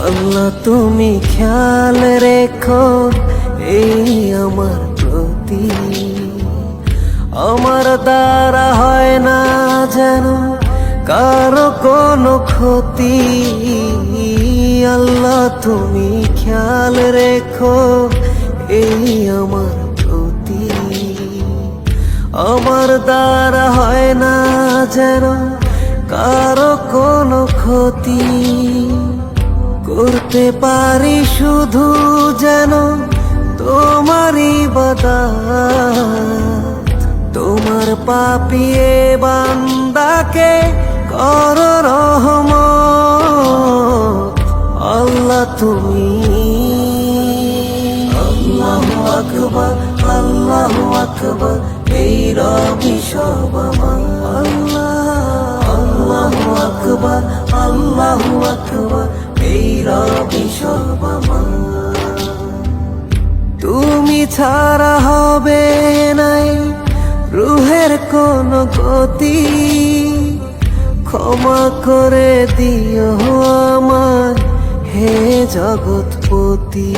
আল্লাহ তুমি খেয়াল রেখো এই আমার প্রতি, আমার দ্বারা হয় না যেন কারো কোনো ক্ষতি। আল্লাহ তুমি খেয়াল রেখো এই আমার প্রতি, আমার দ্বারা হয় না যেন কারো কোনো ক্ষতি। করতে পারি শুধু যেন তোমারই ইবাদত, তোমার পাপিয়ে বান্দাকে কর রহমত। আল্লাহ তুমি আল্লাহু আকবার, আল্লাহু আকবার, এই রবি সব আমার। আল্লাহু আকবার, আল্লাহু আকবার, এই রবি সব আমার। তুমি ছাড়া হবে নাই রুহের কোন গতি, ক্ষমা করে দিও আমার হে জগৎপতি।